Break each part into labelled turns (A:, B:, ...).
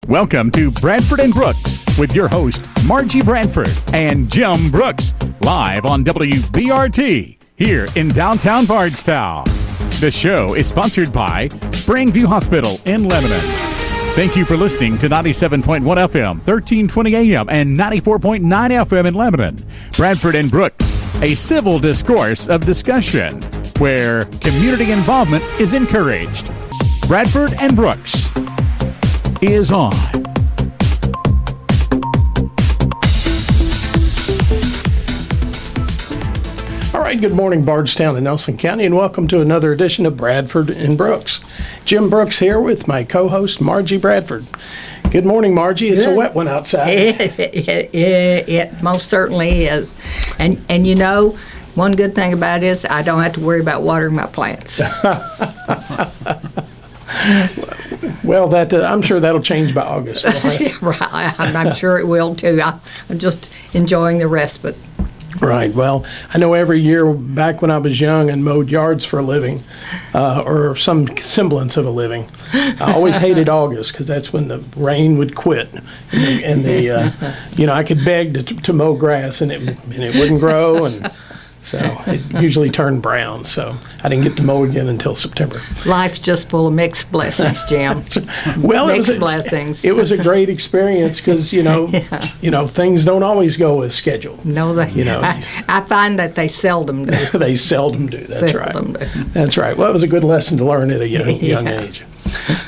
A: Welcome to Bradford and Brooks with your host, Margie Bradford and Jim Brooks, live on WBRT here in downtown Bardstown. The show is sponsored by Springview Hospital in Lebanon. Thank you for listening to 97.1 FM, 1320 AM, and 94.9 FM in Lebanon. Bradford and Brooks, a civil discourse of discussion where community involvement is encouraged. Bradford and Brooks is on.
B: All right, good morning, Bardstown and Nelson County, and welcome to another edition of Bradford and Brooks. Jim Brooks here with my co-host, Margie Bradford. Good morning, Margie. It's a wet one outside.
C: It most certainly is. And you know, one good thing about it is I don't have to worry about watering my plants.
B: Well, I'm sure that'll change by August. Right?
C: Right, I'm sure it will too. I'm just enjoying the respite.
B: Right. Well, I know every year back when I was young and mowed yards for a living, or some semblance of a living, I always hated August because that's when the rain would quit, and I could beg to mow grass and it wouldn't grow, and so it usually turned brown. So I didn't get to mow again until September.
C: Life's just full of mixed blessings, Jim.
B: Well,
C: mixed blessings.
B: It was a great experience because things don't always go as scheduled.
C: No, I find that they seldom do.
B: They seldom do. That's
C: seldom
B: right.
C: Do.
B: That's right. Well, it was a good lesson to learn at a young age.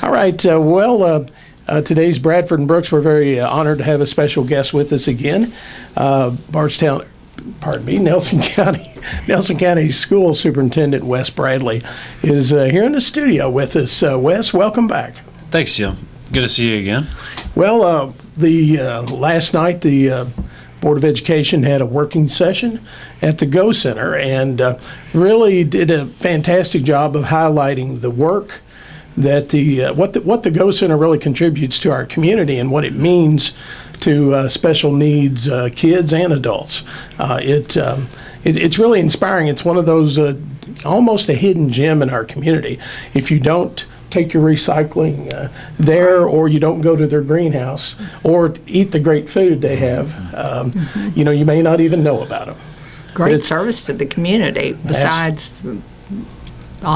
B: All right. Today's Bradford and Brooks, we're very honored to have a special guest with us again. Nelson County School Superintendent Wes Bradley is here in the studio with us. Wes, welcome back.
D: Thanks, Jim. Good to see you again.
B: Well, last night the Board of Education had a working session at the Go Center and really did a fantastic job of highlighting the work that what the Go Center really contributes to our community and what it means to special needs kids and adults. It's really inspiring. It's one of those almost a hidden gem in our community. If you don't take your recycling there, or you don't go to their greenhouse, or eat the great food they have, you may not even know about them.
C: Great service to the community besides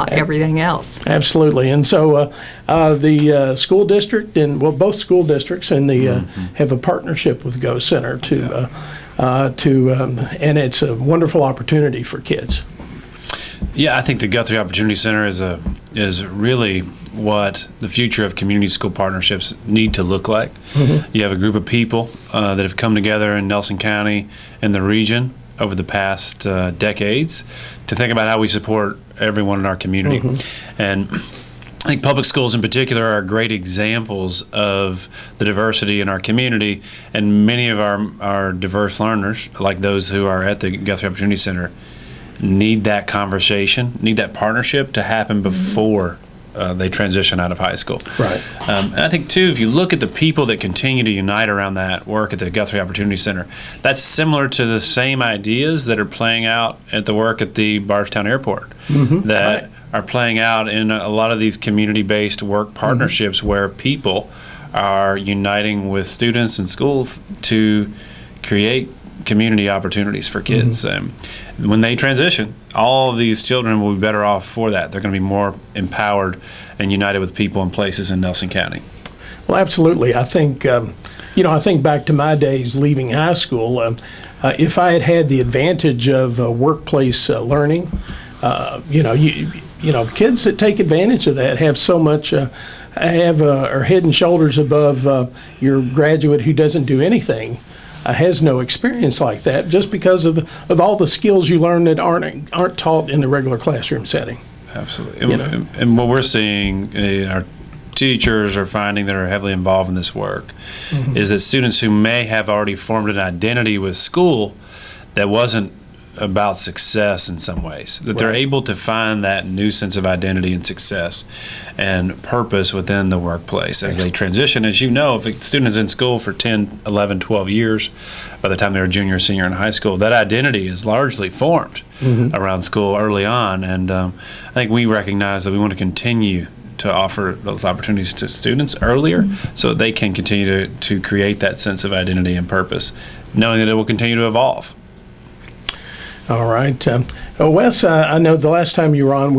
C: everything else.
B: Absolutely. And so the school district both school districts and have a partnership with Go Center and it's a wonderful opportunity for kids.
D: Yeah, I think the Guthrie Opportunity Center is really what the future of community school partnerships need to look like. Mm-hmm. You have a group of people that have come together in Nelson County and the region over the past decades to think about how we support everyone in our community. Mm-hmm. And I think public schools in particular are great examples of the diversity in our community, and many of our diverse learners, like those who are at the Guthrie Opportunity Center, need that conversation, need that partnership to happen before they transition out of high school.
B: Right.
D: And I think, too, if you look at the people that continue to unite around that work at the Guthrie Opportunity Center, that's similar to the same ideas that are playing out at the work at the Bardstown Airport, that are playing out in a lot of these community-based work partnerships where people are uniting with students and schools to create community opportunities for kids. When they transition, all of these children will be better off for that. They're going to be more empowered and united with people and places in Nelson County.
B: Well, absolutely. I think, I think back to my days leaving high school. If I had had the advantage of workplace learning, kids that take advantage of that have so much, are head and shoulders above your graduate who doesn't do anything. Has no experience like that, just because of all the skills you learn that aren't taught in the regular classroom setting.
D: Absolutely. And what we're seeing, our teachers are finding that are heavily involved in this work, is that students who may have already formed an identity with school that wasn't about success in some ways, that they're able to find that new sense of identity and success and purpose within the workplace as they transition. As you know, if a student is in school for 10, 11, 12 years, by the time they're a junior or senior in high school, that identity is largely formed around school early on. And I think we recognize that we want to continue to offer those opportunities to students earlier, so that they can continue to create that sense of identity and purpose, knowing that it will continue to evolve.
B: All right. Wes, I know the last time you were on,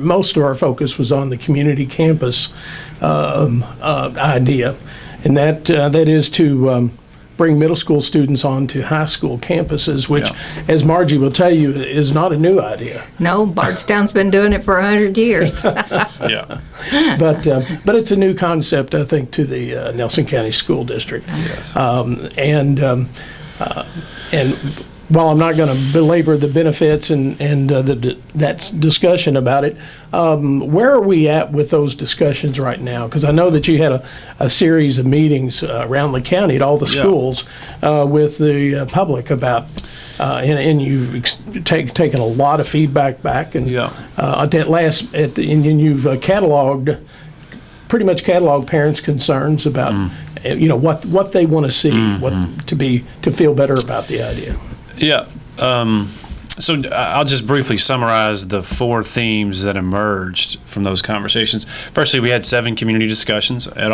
B: most of our focus was on the community campus idea, and that is to bring middle school students onto high school campuses, which, as Margie will tell you, is not a new idea.
C: No, Bardstown's been doing it for 100 years.
D: Yeah.
B: But it's a new concept, I think, to the Nelson County School District.
D: Yes.
B: And while I'm not going to belabor the benefits and that discussion about it, where are we at with those discussions right now? Because I know that you had a series of meetings around the county at all the schools with the public about, and you've taken a lot of feedback back, and and you've pretty much cataloged parents' concerns about what they want to see, to feel better about the idea.
D: Yeah. So I'll just briefly summarize the 4 themes that emerged from those conversations. Firstly, we had 7 community discussions at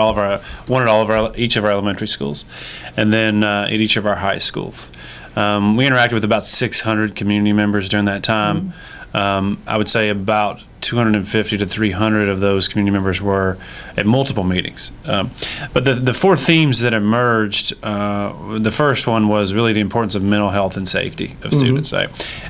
D: each of our elementary schools, and then at each of our high schools. We interacted with about 600 community members during that time. I would say about 250 to 300 of those community members were at multiple meetings. But the 4 themes that emerged, the first one was really the importance of mental health and safety of students.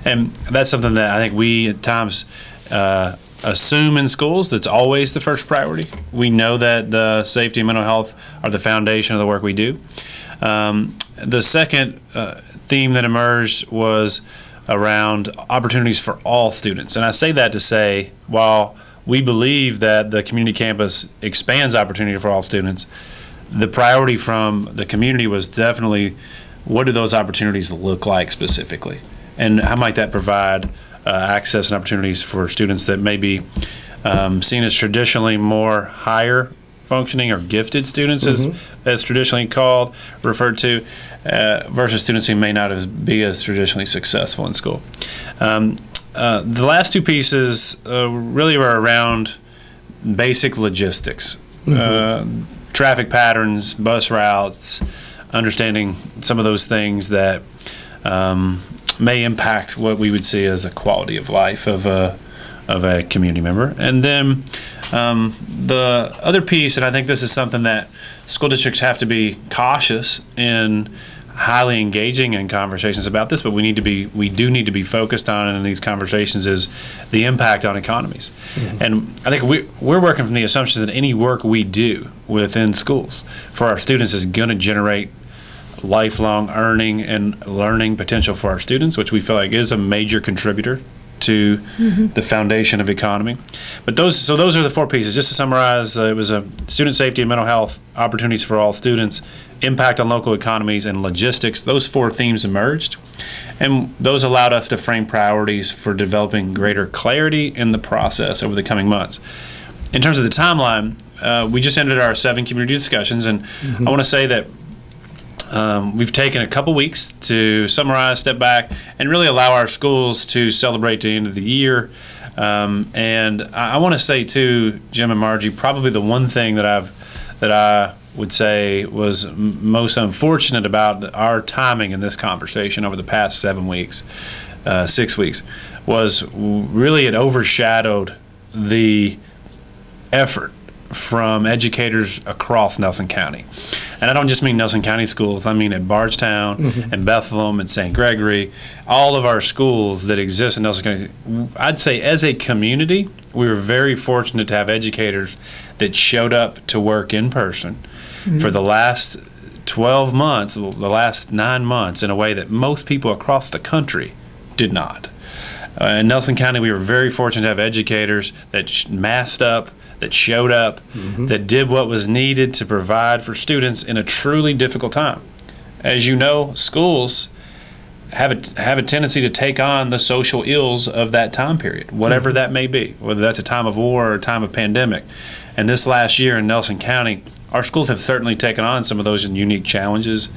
D: And that's something that I think we at times assume in schools that's always the first priority. We know that the safety and mental health are the foundation of the work we do. The second theme that emerged was around opportunities for all students. And I say that to say, while we believe that the community campus expands opportunity for all students, the priority from the community was definitely, what do those opportunities look like specifically? And how might that provide access and opportunities for students that may be seen as traditionally more higher functioning or gifted students, as traditionally referred to, versus students who may not be as traditionally successful in school. The last 2 pieces really were around basic logistics, traffic patterns, bus routes, understanding some of those things that may impact what we would see as the quality of life of a community member. And then the other piece, and I think this is something that school districts have to be cautious in highly engaging in conversations about this, but we do need to be focused on in these conversations, is the impact on economies. And I think we're working from the assumption that any work we do within schools for our students is going to generate lifelong earning and learning potential for our students, which we feel like is a major contributor to the foundation of economy. But those are the 4 pieces. Just to summarize, it was a student safety and mental health, opportunities for all students, impact on local economies, and logistics. Those 4 themes emerged, and those allowed us to frame priorities for developing greater clarity in the process over the coming months. In terms of the timeline, we just ended our 7 community discussions, and I want to say that we've taken a couple weeks to summarize, step back, and really allow our schools to celebrate the end of the year. And I want to say too, Jim and Margie, probably the one thing that I would say was most unfortunate about our timing in this conversation over the past 6 weeks, was really it overshadowed the effort from educators across Nelson County. And I don't just mean Nelson County schools, I mean at Bardstown and Bethlehem and St. Gregory, all of our schools that exist in Nelson County. I'd say as a community, we were very fortunate to have educators that showed up to work in person for the last 12 months, the last 9 months, in a way that most people across the country did not. In Nelson County, we were very fortunate to have educators that masked up, that showed up, that did what was needed to provide for students in a truly difficult time. As you know, schools have a tendency to take on the social ills of that time period, whatever that may be, whether that's a time of war or a time of pandemic. And this last year in Nelson County, our schools have certainly taken on some of those unique challenges.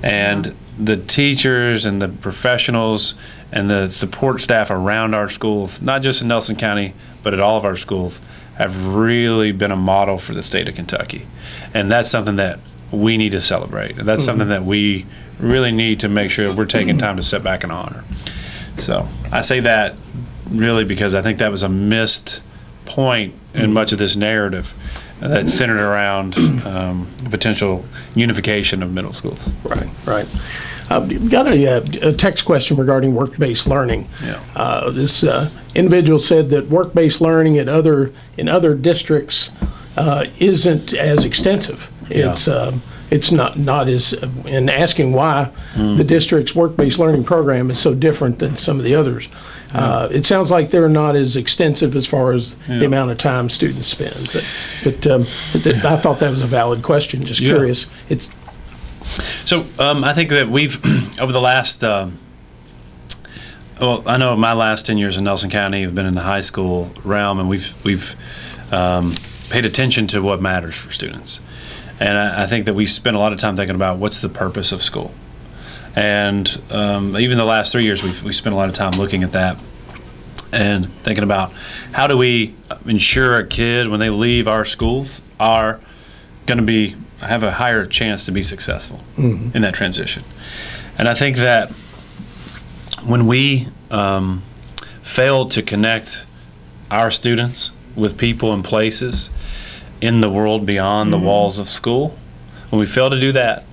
D: And the teachers and the professionals and the support staff around our schools, not just in Nelson County, but at all of our schools, have really been a model for the state of Kentucky. And that's something that we need to celebrate. And that's something that we really need to make sure we're taking time to sit back and honor. So I say that really because I think that was a missed point in much of this narrative that's centered around potential unification of middle schools.
B: Right. Got a text question regarding work-based learning.
D: Yeah.
B: This individual said that work-based learning in other districts isn't as extensive. It's not as, and asking why the district's work-based learning program is so different than some of the others. It sounds like they're not as extensive as far as the amount of time students spend. But I thought that was a valid question. Just curious.
D: So I think that we've, over the last, I know my last 10 years in Nelson County have been in the high school realm, and we've paid attention to what matters for students. And I think that we spent a lot of time thinking about what's the purpose of school. And even the last 3 years, we spent a lot of time looking at that and thinking about how do we ensure a kid when they leave our schools are going to have a higher chance to be successful in that transition. And I think that when we fail to connect our students with people and places in the world beyond the walls of school, when we fail to do that,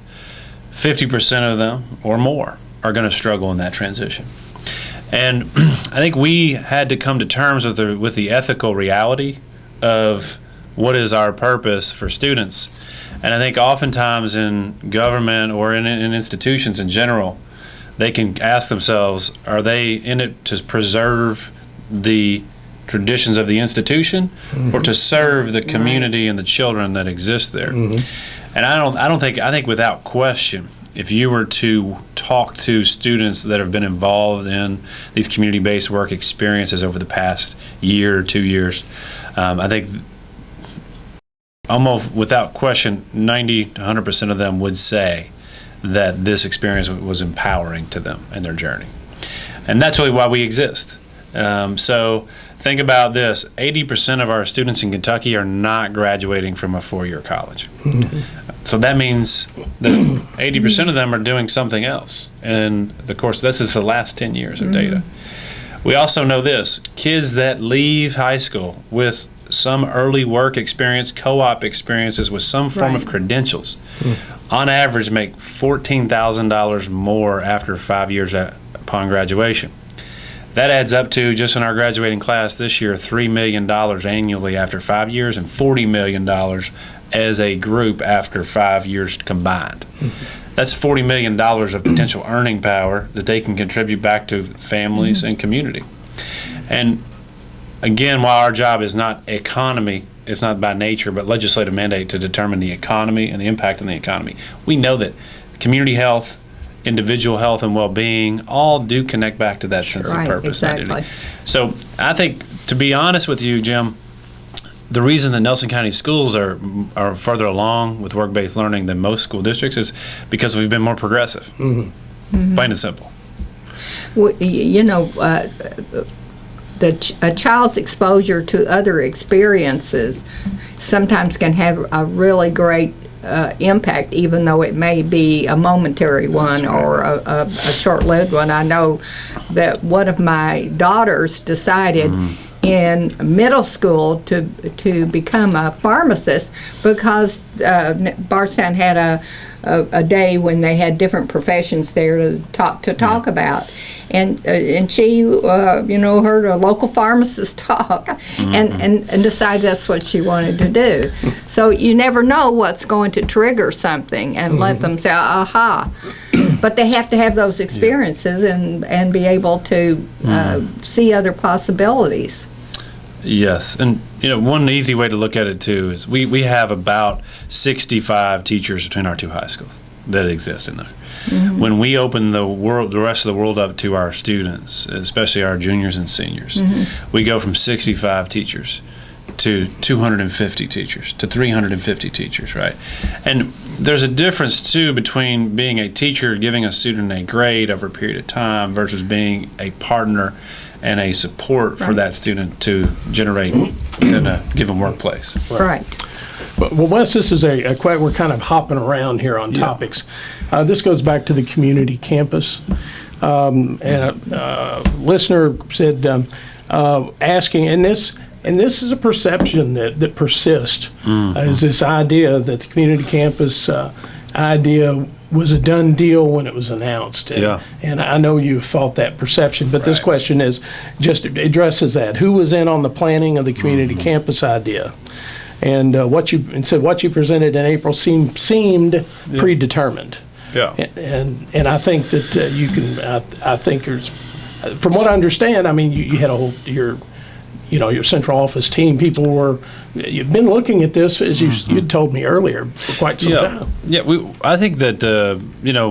D: 50% of them or more are going to struggle in that transition. And I think we had to come to terms with the ethical reality of what is our purpose for students. And I think oftentimes in government or in institutions in general, they can ask themselves, are they in it to preserve the traditions of the institution or to serve the community and the children that exist there? And I think without question, if you were to talk to students that have been involved in these community-based work experiences over the past year or 2 years, I think almost without question, 90 to 100% of them would say that this experience was empowering to them in their journey. And that's really why we exist. So think about this, 80% of our students in Kentucky are not graduating from a 4-year college. So that means that 80% of them are doing something else. And of course, this is the last 10 years of data. We also know this, kids that leave high school with some early work experience, co-op experiences with some form of credentials, on average make $14,000 more after 5 years upon graduation. That adds up to, just in our graduating class this year, $3 million annually after 5 years and $40 million as a group after 5 years combined. That's $40 million of potential earning power that they can contribute back to families and community. And again, while our job is not economy, it's not by nature, but legislative mandate to determine the economy and the impact on the economy, we know that community health, individual health and well-being all do connect back to that sense of purpose. Identity. So I think, to be honest with you, Jim, the reason that Nelson County schools are further along with work-based learning than most school districts is because we've been more progressive. Plain and simple.
C: Well, a child's exposure to other experiences sometimes can have a really great impact, even though it may be a momentary one or a short-lived one. I know that one of my daughters decided in middle school to become a pharmacist because Bardstown had a day when they had different professions there to talk about, and she heard a local pharmacist talk and decided that's what she wanted to do. So you never know what's going to trigger something and let them say aha. But they have to have those experiences and be able to see other possibilities.
D: Yes, and one easy way to look at it too is we have about 65 teachers between our two high schools that exist in there. When we open the rest of the world up to our students, especially our juniors and seniors, we go from 65 teachers to 250 teachers to 350 teachers, right? And there's a difference too between being a teacher giving a student a grade over a period of time versus being a partner and a support for that student to generate in a given workplace.
C: Right.
B: Well, Wes, this is we're kind of hopping around here on topics. This goes back to the community campus. And a listener said, asking, and this is a perception that persists, is this idea that the community campus idea was a done deal when it was announced. And I know you felt that perception, but this question just addresses that. Who was in on the planning of the community campus idea? And what you presented in April seemed predetermined.
D: Yeah.
B: And I think that you can. I think there's, from what I understand, I mean, you had your central office team. You've been looking at this, as you told me earlier, for quite some time.
D: Yeah, I think that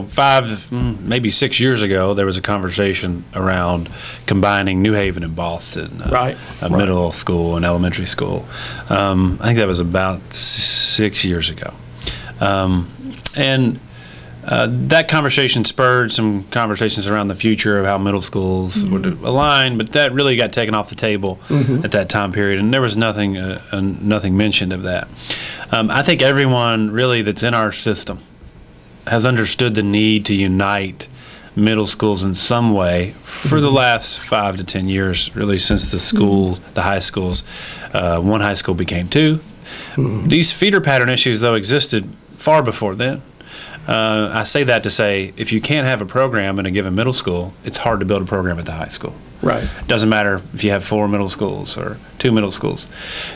D: 5, maybe 6 years ago, there was a conversation around combining New Haven and Boston, middle school and elementary school. I think that was about 6 years ago, and that conversation spurred some conversations around the future of how middle schools would align, but that really got taken off the table at that time period, and there was nothing mentioned of that. I think everyone really that's in our system has understood the need to unite middle schools in some way for the last 5 to 10 years, really since the high schools, one high school became 2. These feeder pattern issues, though, existed far before then. I say that to say, if you can't have a program in a given middle school, it's hard to build a program at the high school.
B: Right.
D: Doesn't matter if you have 4 middle schools or 2 middle schools.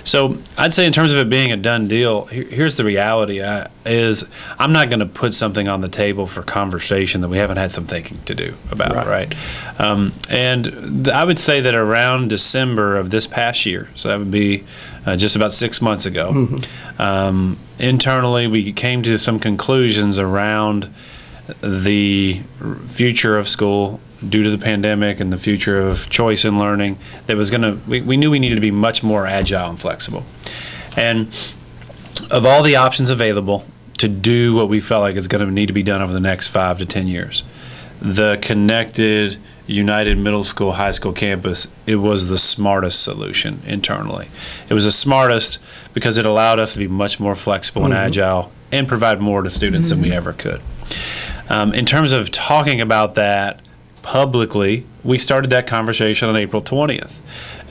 D: So I'd say in terms of it being a done deal, here's the reality is I'm not going to put something on the table for conversation that we haven't had some thinking to do about, right? And I would say that around December of this past year, so that would be just about 6 months ago, internally we came to some conclusions around the future of school due to the pandemic and the future of choice in learning that was we knew we needed to be much more agile and flexible. And of all the options available to do what we felt like is going to need to be done over the next 5 to 10 years, the connected, united middle school, high school campus, it was the smartest solution internally. It was the smartest because it allowed us to be much more flexible and agile and provide more to students than we ever could. In terms of talking about that publicly, we started that conversation on April 20th.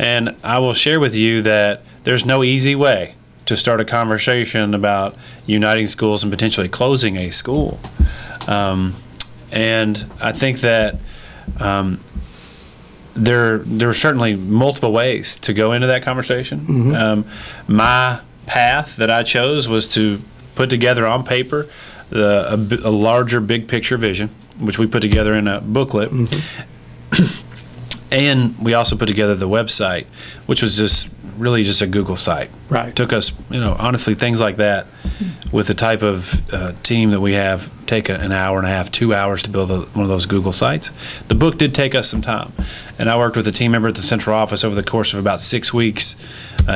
D: And I will share with you that there's no easy way to start a conversation about uniting schools and potentially closing a school. And I think that there are certainly multiple ways to go into that conversation. My path that I chose was to put together on paper a larger big picture vision, which we put together in a booklet. And we also put together the website, which was just a Google site.
B: Right.
D: It took us, honestly, things like that with the type of team that we have take an hour and a half, 2 hours to build one of those Google sites. The book did take us some time. And I worked with a team member at the central office over the course of about 6 weeks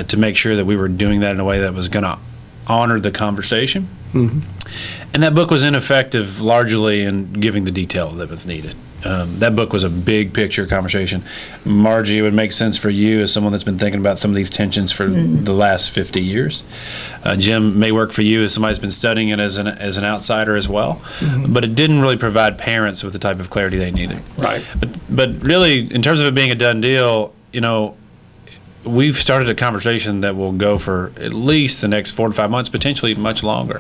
D: to make sure that we were doing that in a way that was going to honor the conversation. And that book was ineffective largely in giving the detail that was needed. That book was a big picture conversation. Margie, it would make sense for you as someone that's been thinking about some of these tensions for the last 50 years. Jim, may work for you as somebody that's been studying it as an outsider as well. But it didn't really provide parents with the type of clarity they needed.
B: Right.
D: But really, in terms of it being a done deal, we've started a conversation that will go for at least the next 4 to 5 months, potentially much longer.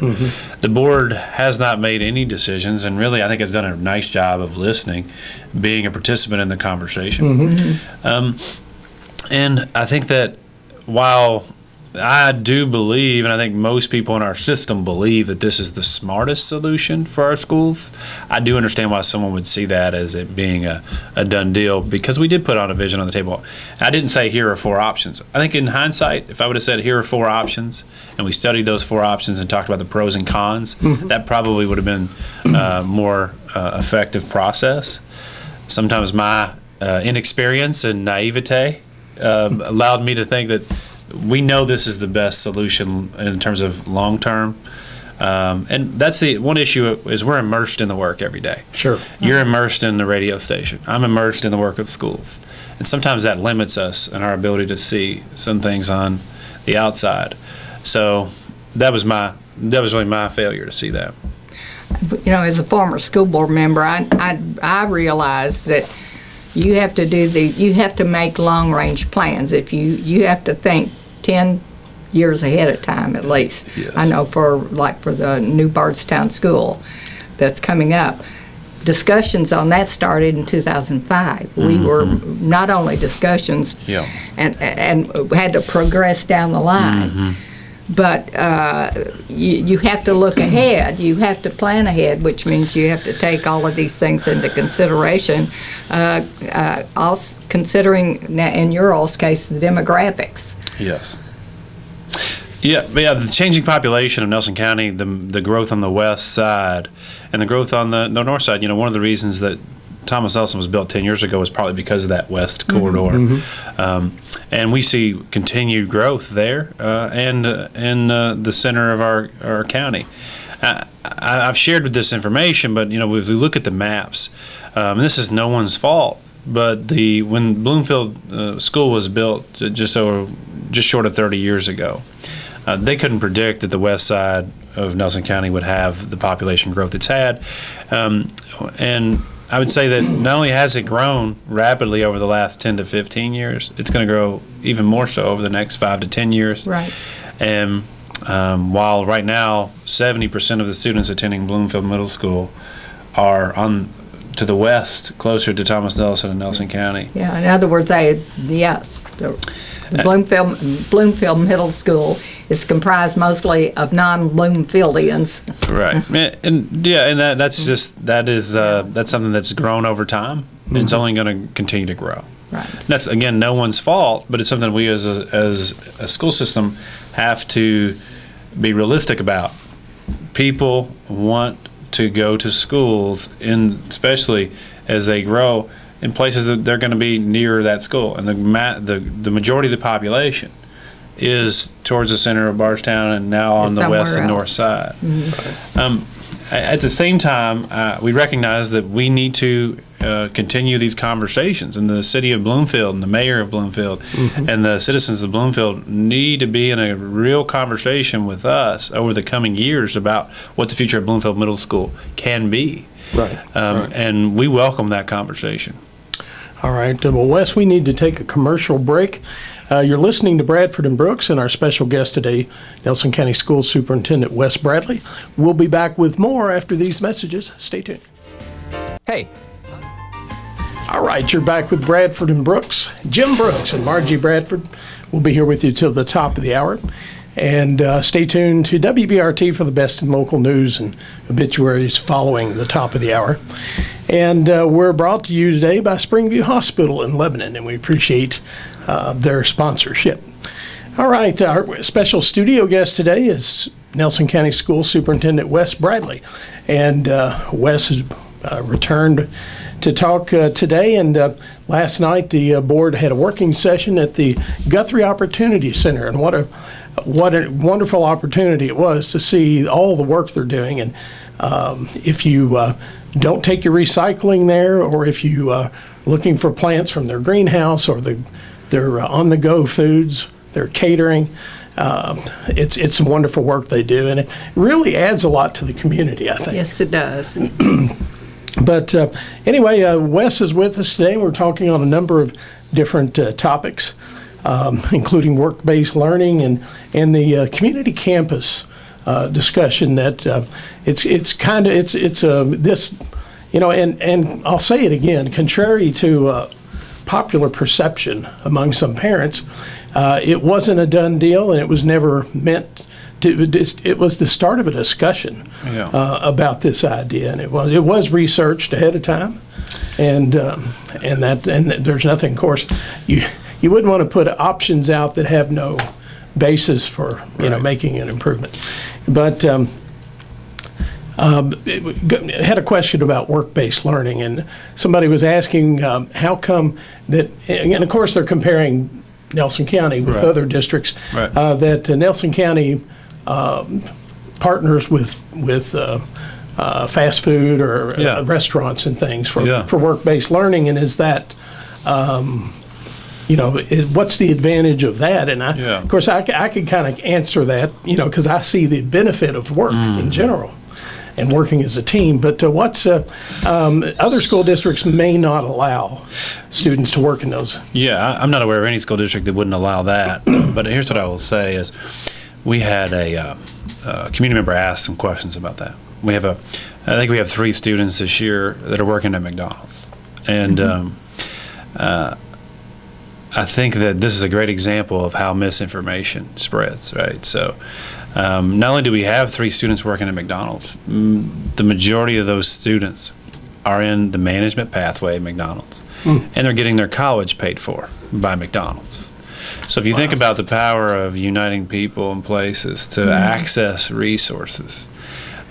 D: The board has not made any decisions, and really I think has done a nice job of listening, being a participant in the conversation. And I think that while I do believe, and I think most people in our system believe, that this is the smartest solution for our schools, I do understand why someone would see that as it being a done deal, because we did put on a vision on the table. I didn't say here are 4 options. I think in hindsight, if I would have said here are 4 options, and we studied those 4 options and talked about the pros and cons, that probably would have been a more effective process. Sometimes my inexperience and naivete allowed me to think that we know this is the best solution in terms of long-term And that's the one issue is we're immersed in the work every day.
B: Sure.
D: You're immersed in the radio station. I'm immersed in the work of schools. And sometimes that limits us in our ability to see some things on the outside. So that was really my failure to see that.
C: As a former school board member, I realized that you have to make long range plans. If you have to think 10 years ahead of time at least.
D: Yes.
C: I know for the new Bardstown school that's coming up. Discussions on that started in 2005. We were not only discussions and had to progress down the line, but you have to look ahead. You have to plan ahead, which means you have to take all of these things into consideration, also considering, in your all's case, the demographics.
D: Yes. Yeah, the changing population of Nelson County, the growth on the west side, and the growth on the north side. One of the reasons that Thomas Nelson was built 10 years ago was probably because of that west corridor. And we see continued growth there and in the center of our county. I've shared with this information, but if we look at the maps, and this is no one's fault, but when Bloomfield School was built just short of 30 years ago, they couldn't predict that the west side of Nelson County would have the population growth it's had. And I would say that not only has it grown rapidly over the last 10 to 15 years, it's going to grow even more so over the next 5 to 10 years.
C: Right.
D: And while right now 70% of the students attending Bloomfield Middle School are to the west, closer to Thomas Nelson and Nelson County.
C: Yeah, in other words, the Bloomfield Middle School is comprised mostly of non-Bloomfieldians.
D: Right, and that's something that's grown over time. And it's only going to continue to grow.
C: Right.
D: That's again no one's fault, but it's something we as a school system have to be realistic about. People want to go to schools, especially as they grow, in places that they're going to be near that school, and the majority of the population is towards the center of Bardstown and now on the west and north side. At the same time, we recognize that we need to continue these conversations, and the city of Bloomfield and the mayor of Bloomfield and the citizens of Bloomfield need to be in a real conversation with us over the coming years about what the future of Bloomfield Middle School can be.
B: Right.
D: And we welcome that conversation.
B: All right. Well, Wes, we need to take a commercial break. You're listening to Bradford and Brooks, and our special guest today, Nelson County School Superintendent Wes Bradley. We'll be back with more after these messages. Stay tuned.
E: Hey.
B: All right, you're back with Bradford and Brooks. Jim Brooks and Margie Bradford will be here with you till the top of the hour. And stay tuned to WBRT for the best in local news and obituaries following the top of the hour. And we're brought to you today by Springview Hospital in Lebanon, and we appreciate their sponsorship. All right, our special studio guest today is Nelson County School Superintendent Wes Bradley. And Wes has returned to talk today. And last night, the board had a working session at the Guthrie Opportunity Center, and what a wonderful opportunity it was to see all the work they're doing. And if you don't take your recycling there, or if you are looking for plants from their greenhouse or their on-the-go foods, their catering, it's some wonderful work they do, and it really adds a lot to the community, I think.
C: Yes, it does.
B: But anyway, Wes is with us today. We're talking on a number of different topics, including work-based learning and the community campus discussion. That it's this, and I'll say it again, contrary to popular perception among some parents, it wasn't a done deal, and it was never meant. It was the start of a discussion about this idea, and it was researched ahead of time, and there's nothing. Of course, you wouldn't want to put options out that have no basis for making an improvement. But had a question about work-based learning, and somebody was asking how come that, and of course they're comparing Nelson County with other districts, that Nelson County partners with fast food or
D: Yeah.
B: restaurants and things for
D: Yeah.
B: work-based learning, and is that what's the advantage of that? And
D: Yeah.
B: of course, I could kind of answer that, because I see the benefit of work in general and working as a team. But other school districts may not allow students to work in those.
D: Yeah, I'm not aware of any school district that wouldn't allow that. But here's what I will say is, we had a community member ask some questions about that. I think we have 3 students this year that are working at McDonald's, and I think that this is a great example of how misinformation spreads, right? So not only do we have 3 students working at McDonald's, the majority of those students are in the management pathway at McDonald's, and they're getting their college paid for by McDonald's. So if you think about the power of uniting people and places to access resources,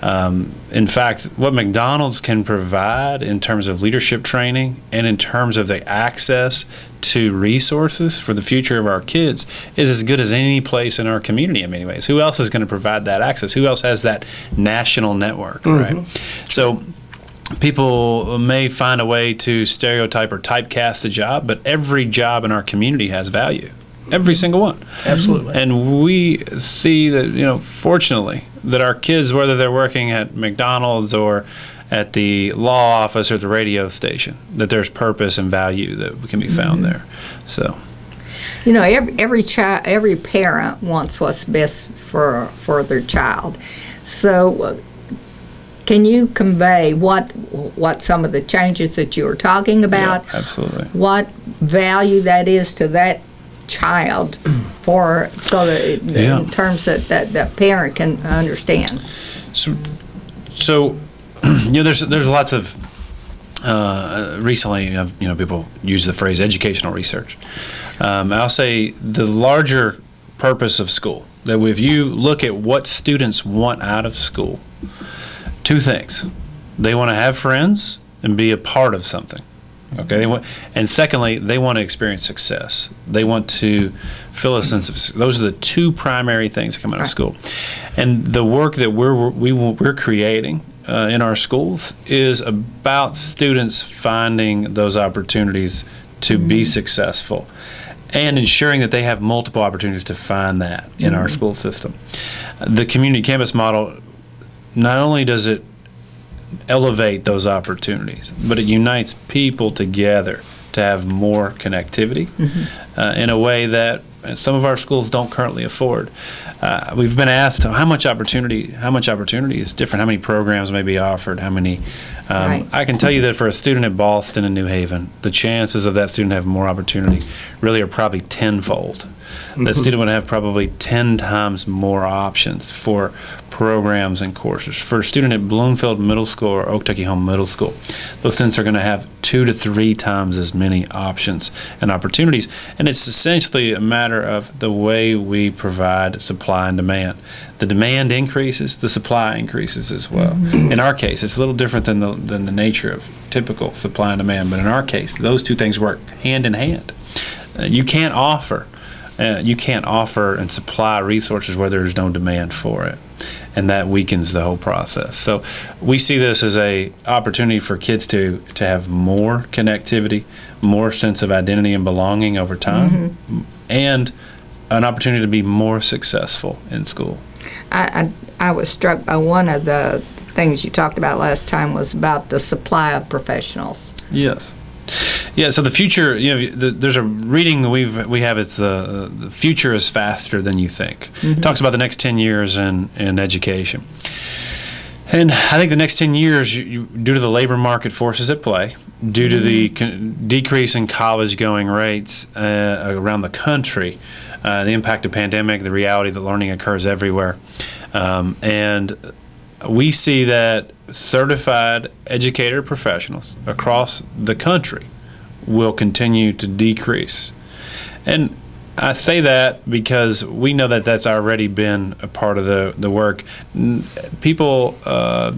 D: in fact, what McDonald's can provide in terms of leadership training and in terms of the access to resources for the future of our kids is as good as any place in our community in many ways. Who else is going to provide that access? Who else has that national network, right? So people may find a way to stereotype or typecast a job, but every job in our community has value. Every single one.
B: Absolutely.
D: And we see that, fortunately, that our kids, whether they're working at McDonald's or at the law office or the radio station, that there's purpose and value that can be found there. So,
C: every parent wants what's best for their child. So, can you convey what some of the changes that you were talking about?
D: Yeah, absolutely.
C: What value that is to that child in terms that the parent can understand.
D: So there's lots of recently people use the phrase educational research. I'll say the larger purpose of school, that if you look at what students want out of school, 2 things: they want to have friends and be a part of something. Okay, and secondly, they want to experience success. They want to feel a sense of. Those are the 2 primary things that come out of school, and the work that we're creating in our schools is about students finding those opportunities to be successful, and ensuring that they have multiple opportunities to find that in our school system. The community campus model, not only does it elevate those opportunities, but it unites people together to have more connectivity in a way that some of our schools don't currently afford. We've been asked how much opportunity is different, how many programs may be offered, how many. I can tell you that for a student at Boston and New Haven, the chances of that student having more opportunity really are probably tenfold. That student would have probably 10 times more options for programs and courses. For a student at Bloomfield Middle School or Okeechobee Home Middle School, those students are going to have 2 to 3 times as many options and opportunities. And it's essentially a matter of the way we provide supply and demand. The demand increases, the supply increases as well. In our case, it's a little different than the nature of typical supply and demand, but in our case, those 2 things work hand in hand. You can't offer and supply resources where there's no demand for it, and that weakens the whole process. So we see this as a opportunity for kids to have more connectivity, more sense of identity and belonging over time, and an opportunity to be more successful in school.
C: I was struck by one of the things you talked about last time was about the supply of professionals.
D: Yes. Yeah, so the future, there's a reading that we have, it's the future is faster than you think. It talks about the next 10 years in education. And I think the next 10 years, due to the labor market forces at play, due to the decrease in college-going rates around the country, the impact of pandemic, the reality that learning occurs everywhere, and we see that certified educator professionals across the country will continue to decrease. And I say that because we know that that's already been a part of the work.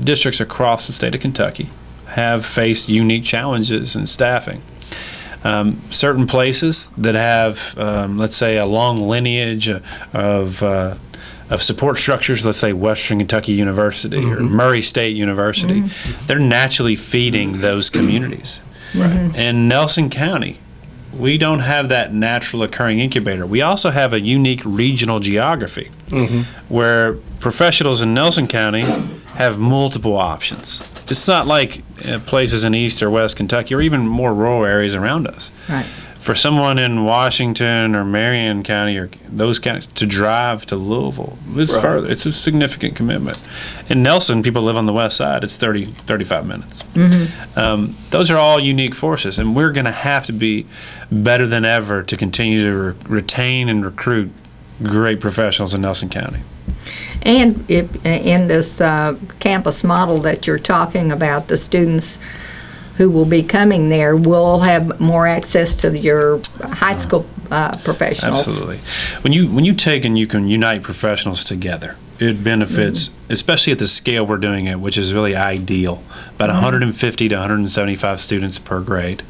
D: Districts across the state of Kentucky have faced unique challenges in staffing. Certain places that have, let's say, a long lineage of support structures, let's say Western Kentucky University or Murray State University, they're naturally feeding those communities. In Nelson County, we don't have that natural occurring incubator. We also have a unique regional geography where professionals in Nelson County have multiple options. It's not like places in East or West Kentucky or even more rural areas around us.
C: Right.
D: For someone in Washington or Marion County or those counties to drive to Louisville, it's further. It's a significant commitment. In Nelson, people live on the west side. It's 35 minutes. Those are all unique forces, and we're going to have to be better than ever to continue to retain and recruit great professionals in Nelson County.
C: And if, in this campus model that you're talking about, the students who will be coming there will have more access to your high school professionals.
D: Absolutely. When you take and you can unite professionals together, it benefits, especially at the scale we're doing it, which is really ideal. About 150 to 175 students per grade.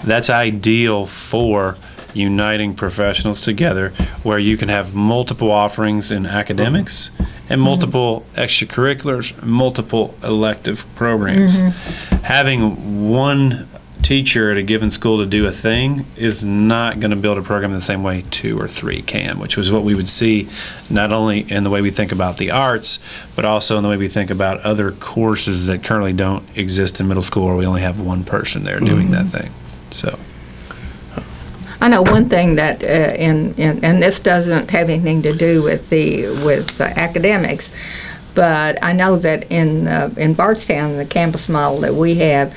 D: That's ideal for uniting professionals together, where you can have multiple offerings in academics and multiple extracurriculars, multiple elective programs. Having one teacher at a given school to do a thing is not going to build a program the same way 2 or 3 can, which was what we would see not only in the way we think about the arts, but also in the way we think about other courses that currently don't exist in middle school, where we only have one person there doing that thing. So
C: I know one thing that, and this doesn't have anything to do with the academics, but I know that in Bardstown, the campus model that we have,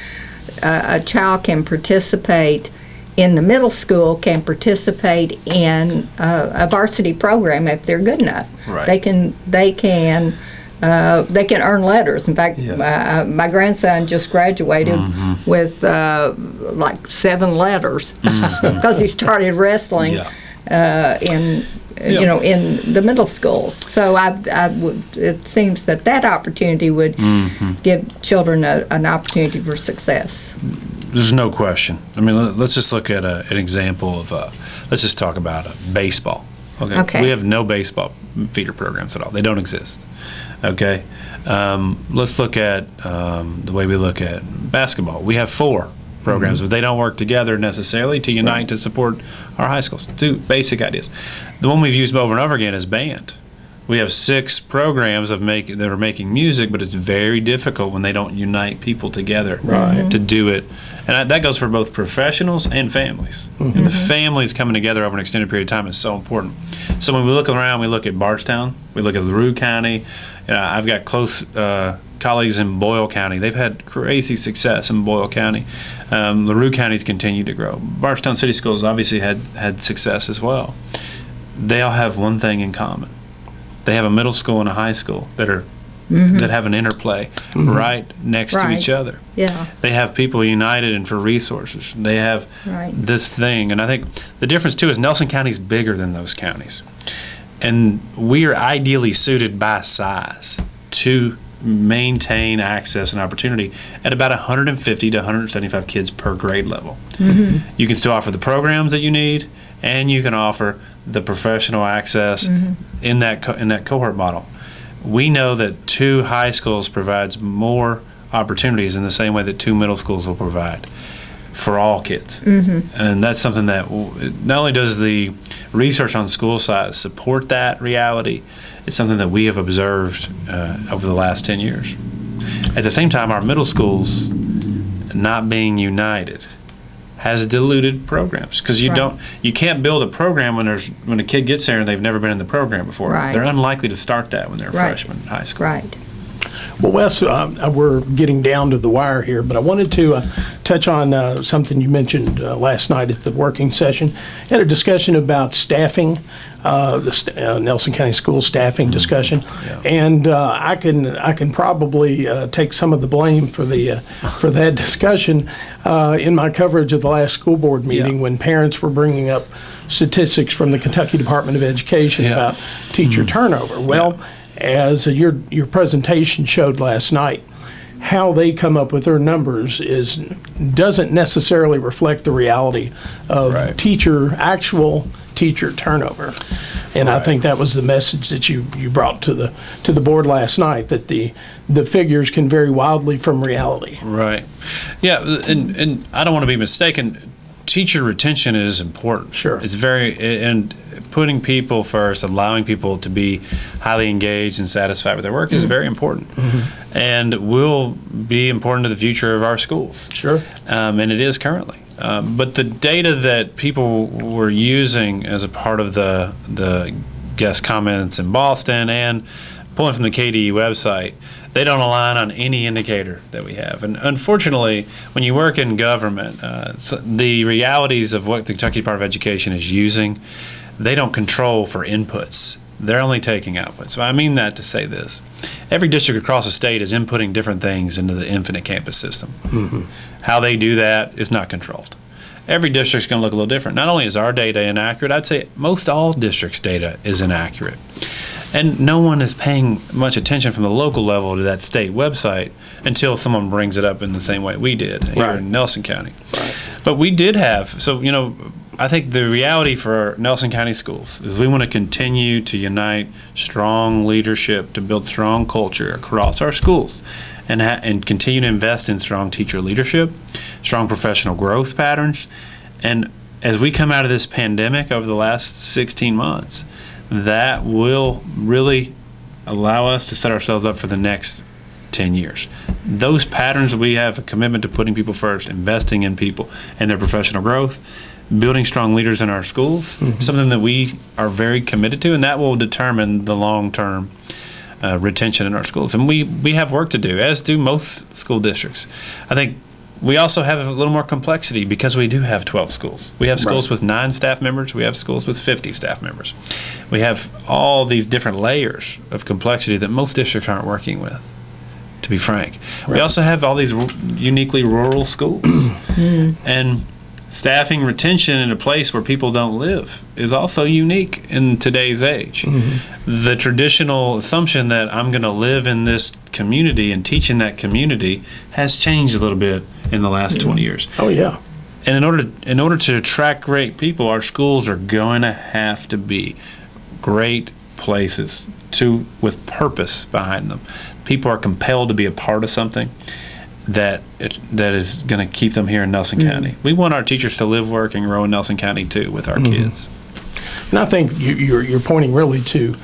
C: a child can participate in the middle school, can participate in a varsity program if they're good enough.
D: Right.
C: They can earn letters. In fact, my grandson just graduated with like 7 letters because he started wrestling in the middle schools. So it seems that opportunity would give children an opportunity for success.
D: There's no question. I mean, let's just look at an example of, let's just talk about baseball. Okay. We have no baseball feeder programs at all. They don't exist. Okay. Let's look at the way we look at basketball. We have 4 programs, but they don't work together necessarily to unite to support our high schools. 2 basic ideas. The one we've used over and over again is band. We have 6 programs that are making music, but it's very difficult when they don't unite people together to do it. And that goes for both professionals and families. And the families coming together over an extended period of time is so important. So when we look around, we look at Bardstown, we look at LaRue County. I've got close colleagues in Boyle County. They've had crazy success in Boyle County. LaRue County's continued to grow. Bardstown City Schools obviously had success as well. They all have one thing in common. They have a middle school and a high school that are that have an interplay right next to each other.
C: Yeah.
D: They have people united and for resources. They have this thing. And I think the difference, too, is Nelson County's bigger than those counties. And we are ideally suited by size to maintain access and opportunity at about 150 to 175 kids per grade level. You can still offer the programs that you need, and you can offer the professional access in that cohort model. We know that 2 high schools provides more opportunities in the same way that 2 middle schools will provide for all kids. And that's something that not only does the research on school size support that reality, it's something that we have observed over the last 10 years. At the same time, our middle schools not being united has diluted programs, because you can't build a program when a kid gets there and they've never been in the program before. They're unlikely to start that when they're a freshman in high school.
B: Well, Wes, we're getting down to the wire here, but I wanted to touch on something you mentioned last night at the working session. Had a discussion about staffing, the Nelson County School staffing discussion, and I can probably take some of the blame for that discussion in my coverage of the last school board meeting when parents were bringing up statistics from the Kentucky Department of Education about teacher turnover. Well, as your presentation showed last night, how they come up with their numbers doesn't necessarily reflect the reality of actual teacher turnover. And I think that was the message that you brought to the board last night, that the figures can vary wildly from reality.
D: Right. Yeah, and I don't want to be mistaken. Teacher retention is important.
B: Sure.
D: It's and putting people first, allowing people to be highly engaged and satisfied with their work is very important, and will be important to the future of our schools.
B: Sure.
D: And it is currently. But the data that people were using as a part of the guest comments in Boston and pulling from the KDE website, they don't align on any indicator that we have. And unfortunately, when you work in government, the realities of what the Kentucky Department of Education is using, they don't control for inputs. They're only taking outputs. So I mean that to say this. Every district across the state is inputting different things into the Infinite Campus system. How they do that is not controlled. Every district's going to look a little different. Not only is our data inaccurate, I'd say most all districts' data is inaccurate. And no one is paying much attention from the local level to that state website until someone brings it up in the same way we did here in Nelson County.
B: Right.
D: But we did have, I think the reality for Nelson County schools is we want to continue to unite strong leadership to build strong culture across our schools and continue to invest in strong teacher leadership, strong professional growth patterns. And as we come out of this pandemic over the last 16 months, that will really allow us to set ourselves up for the next 10 years. Those patterns, we have a commitment to putting people first, investing in people and their professional growth, building strong leaders in our schools, something that we are very committed to, and that will determine the long-term retention in our schools. And we have work to do, as do most school districts. I think we also have a little more complexity because we do have 12 schools. We have schools with 9 staff members. We have schools with 50 staff members. We have all these different layers of complexity that most districts aren't working with, to be frank. We also have all these uniquely rural schools. And staffing retention in a place where people don't live is also unique in today's age. The traditional assumption that I'm going to live in this community and teach in that community has changed a little bit in the last 20 years.
B: Oh, yeah.
D: And in order to attract great people, our schools are going to have to be great places with purpose behind them. People are compelled to be a part of something that is going to keep them here in Nelson County. We want our teachers to live, work, and grow in Nelson County too with our kids.
B: And I think you're pointing really to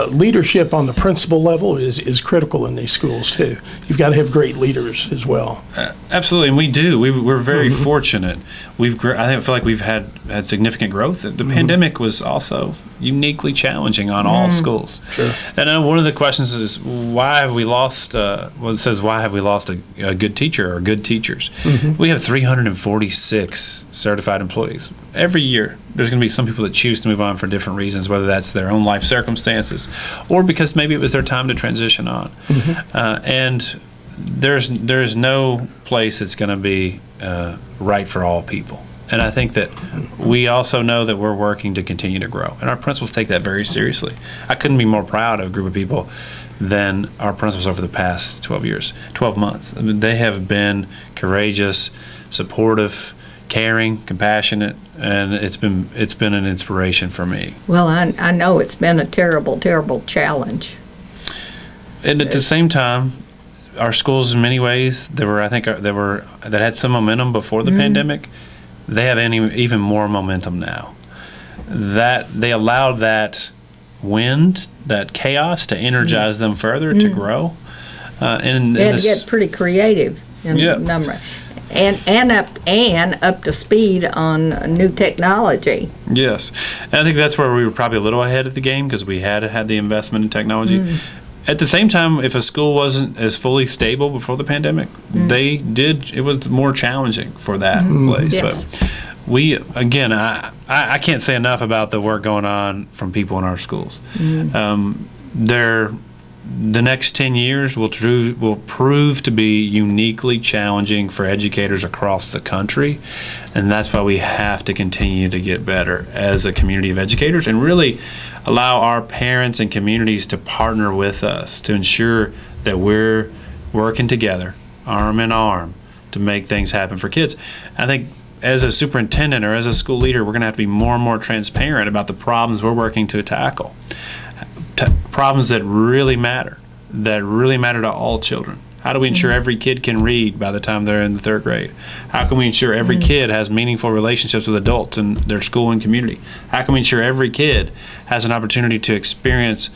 B: leadership on the principal level is critical in these schools too. You've got to have great leaders as well.
D: Absolutely, and we do. We're very fortunate. I feel like we've had significant growth. The pandemic was also uniquely challenging on all schools.
B: Sure.
D: And one of the questions is, why have we lost? It says, why have we lost a good teacher or good teachers? We have 346 certified employees. Every year, there's going to be some people that choose to move on for different reasons, whether that's their own life circumstances or because maybe it was their time to transition on. And there's no place that's going to be right for all people. And I think that we also know that we're working to continue to grow. And our principals take that very seriously. I couldn't be more proud of a group of people than our principals over the past 12 months. I mean, they have been courageous, supportive, caring, compassionate, and it's been an inspiration for me.
C: Well, I know it's been a terrible, terrible challenge.
D: And at the same time, our schools in many ways that had some momentum before the pandemic, they have even more momentum now. That they allowed that wind, that chaos, to energize them further to grow. And
C: they had to get pretty creative in number, and up to speed on new technology.
D: Yes, and I think that's where we were probably a little ahead of the game because we had the investment in technology. At the same time, if a school wasn't as fully stable before the pandemic, it was more challenging for that place.
C: Yes.
D: But I can't say enough about the work going on from people in our schools. The next 10 years will prove to be uniquely challenging for educators across the country, and that's why we have to continue to get better as a community of educators and really allow our parents and communities to partner with us to ensure that we're working together, arm in arm, to make things happen for kids. I think as a superintendent or as a school leader, we're going to have to be more and more transparent about the problems we're working to tackle. Problems that really matter to all children. How do we ensure every kid can read by the time they're in the 3rd grade? How can we ensure every kid has meaningful relationships with adults in their school and community? How can we ensure every kid has an opportunity to experience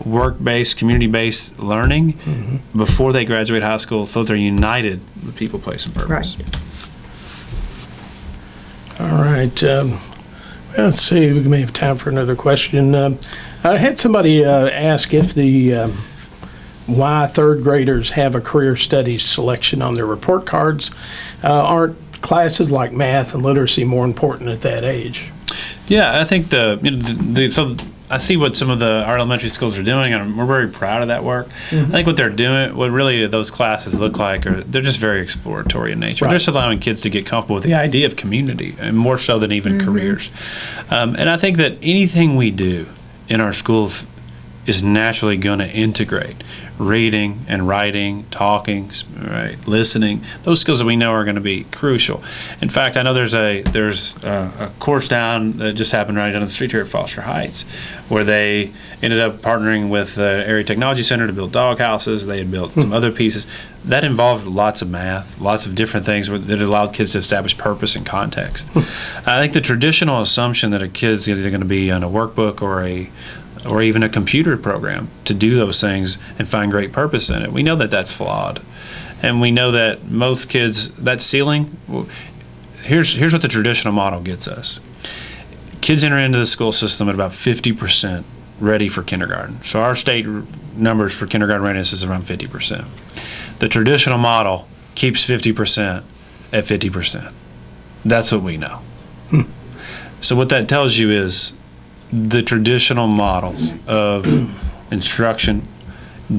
D: work-based, community-based learning before they graduate high school so that they're united with people, place, and purpose?
B: Right. All right. Let's see. We may have time for another question. I had somebody ask if the why 3rd graders have a career studies selection on their report cards. Aren't classes like math and literacy more important at that age?
D: Yeah, I think so I see what some of our elementary schools are doing, and we're very proud of that work. I think what they're doing, what really those classes look like, they're just very exploratory in nature. They're just allowing kids to get comfortable with the idea of community, and more so than even careers. And I think that anything we do in our schools is naturally going to integrate reading and writing, talking, right, listening. Those skills that we know are going to be crucial. In fact, I know there's a course down that just happened right down the street here at Foster Heights, where they ended up partnering with the Area Technology Center to build dog houses. They had built some other pieces. That involved lots of math, lots of different things that allowed kids to establish purpose and context. I think the traditional assumption that a kid's either going to be on a workbook or even a computer program to do those things and find great purpose in it, we know that that's flawed. And we know that most kids, that ceiling, here's what the traditional model gets us. Kids enter into the school system at about 50% ready for kindergarten. So our state numbers for kindergarten readiness is around 50%. The traditional model keeps 50% at 50%. That's what we know. So what that tells you is the traditional models of instruction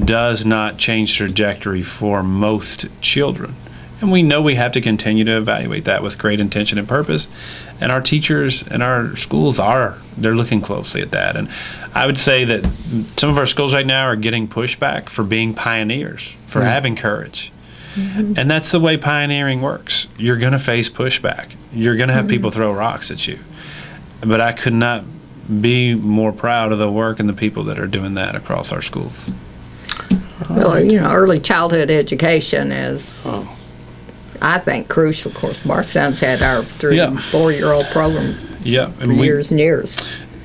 D: does not change trajectory for most children. And we know we have to continue to evaluate that with great intention and purpose. And our teachers and our schools they're looking closely at that. And I would say that some of our schools right now are getting pushback for being pioneers, for having courage. And that's the way pioneering works. You're going to face pushback. You're going to have people throw rocks at you. But I could not be more proud of the work and the people that are doing that across our schools.
C: Well, early childhood education is, I think, crucial. Of course, our sons had our 3 and 4-year-old program for years and years.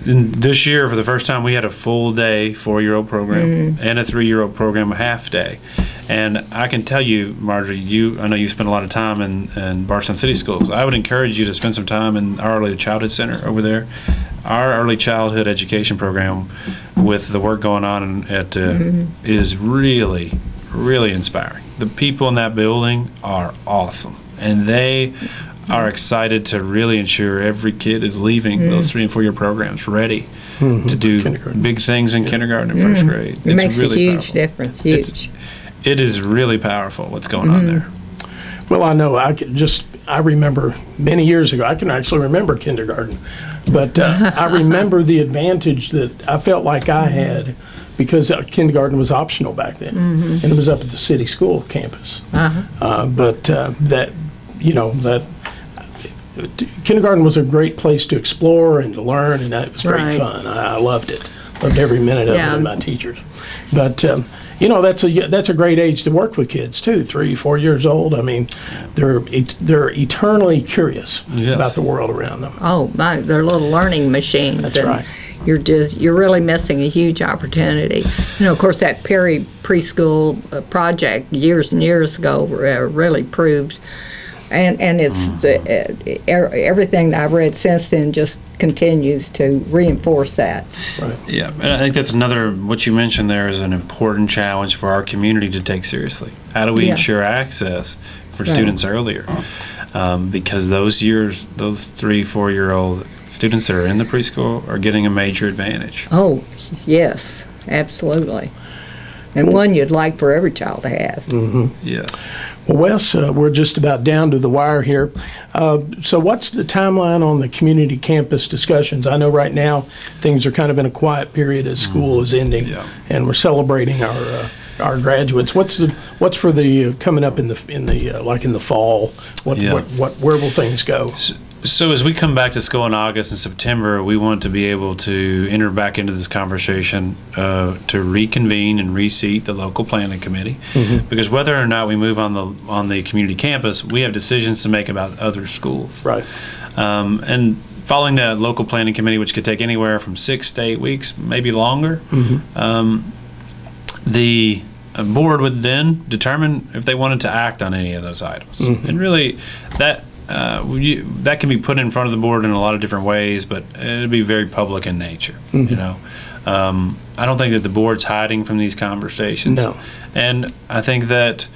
D: And this year, for the first time, we had a full day 4-year-old program and a 3-year-old program a half day. And I can tell you, Marjorie, I know you spend a lot of time in Bardstown City Schools. I would encourage you to spend some time in our Early Childhood Center over there. Our early childhood education program, with the work going on is really, really inspiring. The people in that building are awesome, and they are excited to really ensure every kid is leaving those 3 and 4 year programs ready to do big things in kindergarten and first grade.
C: It makes really a huge difference.
D: It is really powerful what's going on there.
B: Well, I know. I remember many years ago. I can actually remember kindergarten, but I remember the advantage that I felt like I had because kindergarten was optional back then, and it was up at the city school campus. But that kindergarten was a great place to explore and to learn, and it was great fun. I loved it. Loved every minute of it and my teachers. But that's a great age to work with kids too. 3, 4 years old. I mean, they're eternally curious about the world around them.
C: Oh my, they're little learning machines.
B: That's right.
C: You're really missing a huge opportunity. Of course, that preschool project years and years ago really proved, and it's everything that I've read since then just continues to reinforce that.
B: Right.
D: Yeah, and I think that's what you mentioned there is an important challenge for our community to take seriously. How do we ensure access for students earlier? Because those 3, 4-year-old students that are in the preschool are getting a major advantage.
C: Oh, yes, absolutely. And one you'd like for every child to have.
D: Yes.
B: Well, Wes, we're just about down to the wire here. So what's the timeline on the community campus discussions? I know right now things are kind of in a quiet period as school is ending, and we're celebrating our graduates. What's what's for the coming up in the like in the fall?
D: Yeah.
B: Where will things go?
D: So as we come back to school in August and September, we want to be able to enter back into this conversation to reconvene and reseat the local planning committee, because whether or not we move on the community campus, we have decisions to make about other schools.
B: Right.
D: And following the local planning committee, which could take anywhere from 6 to 8 weeks, maybe longer, the board would then determine if they wanted to act on any of those items. And really, that can be put in front of the board in a lot of different ways, but it'd be very public in nature. You know, I don't think that the board's hiding from these conversations.
B: No.
D: And I think that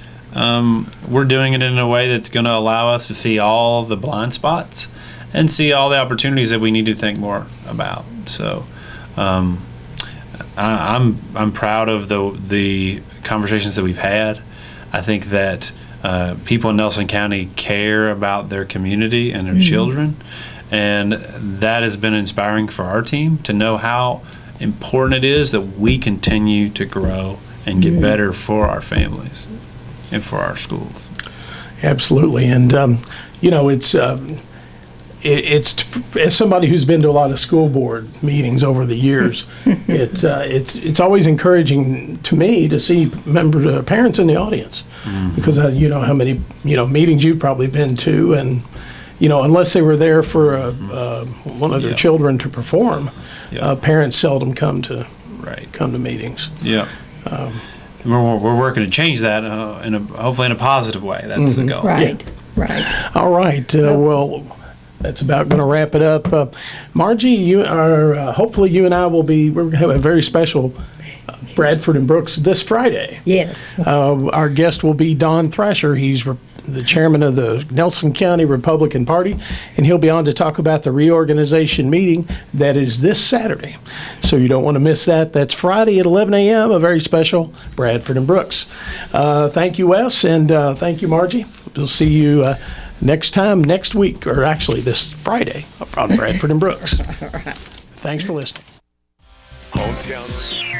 D: we're doing it in a way that's going to allow us to see all the blind spots and see all the opportunities that we need to think more about. So I'm proud of the conversations that we've had. I think that people in Nelson County care about their community and their children, and that has been inspiring for our team to know how important it is that we continue to grow and get better for our families and for our schools.
B: Absolutely, and you know, it's as somebody who's been to a lot of school board meetings over the years, it's always encouraging to me to see parents in the audience, because you know how many meetings you've probably been to, and unless they were there for one of their children to perform, parents seldom come to meetings.
D: Yeah. We're working to change that hopefully in a positive way. That's the goal.
C: Right.
B: All right. Well, that's about going to wrap it up. Margie, hopefully you and I we're going to have a very special Bradford and Brooks this Friday.
C: Yes.
B: Our guest will be Don Thrasher. He's the chairman of the Nelson County Republican Party, and he'll be on to talk about the reorganization meeting that is this Saturday. So you don't want to miss that. That's Friday at 11 a.m., a very special Bradford and Brooks. Thank you, Wes, and thank you, Margie. We'll see you next week, or actually this Friday on Bradford and Brooks. Thanks for listening.
E: Hometown.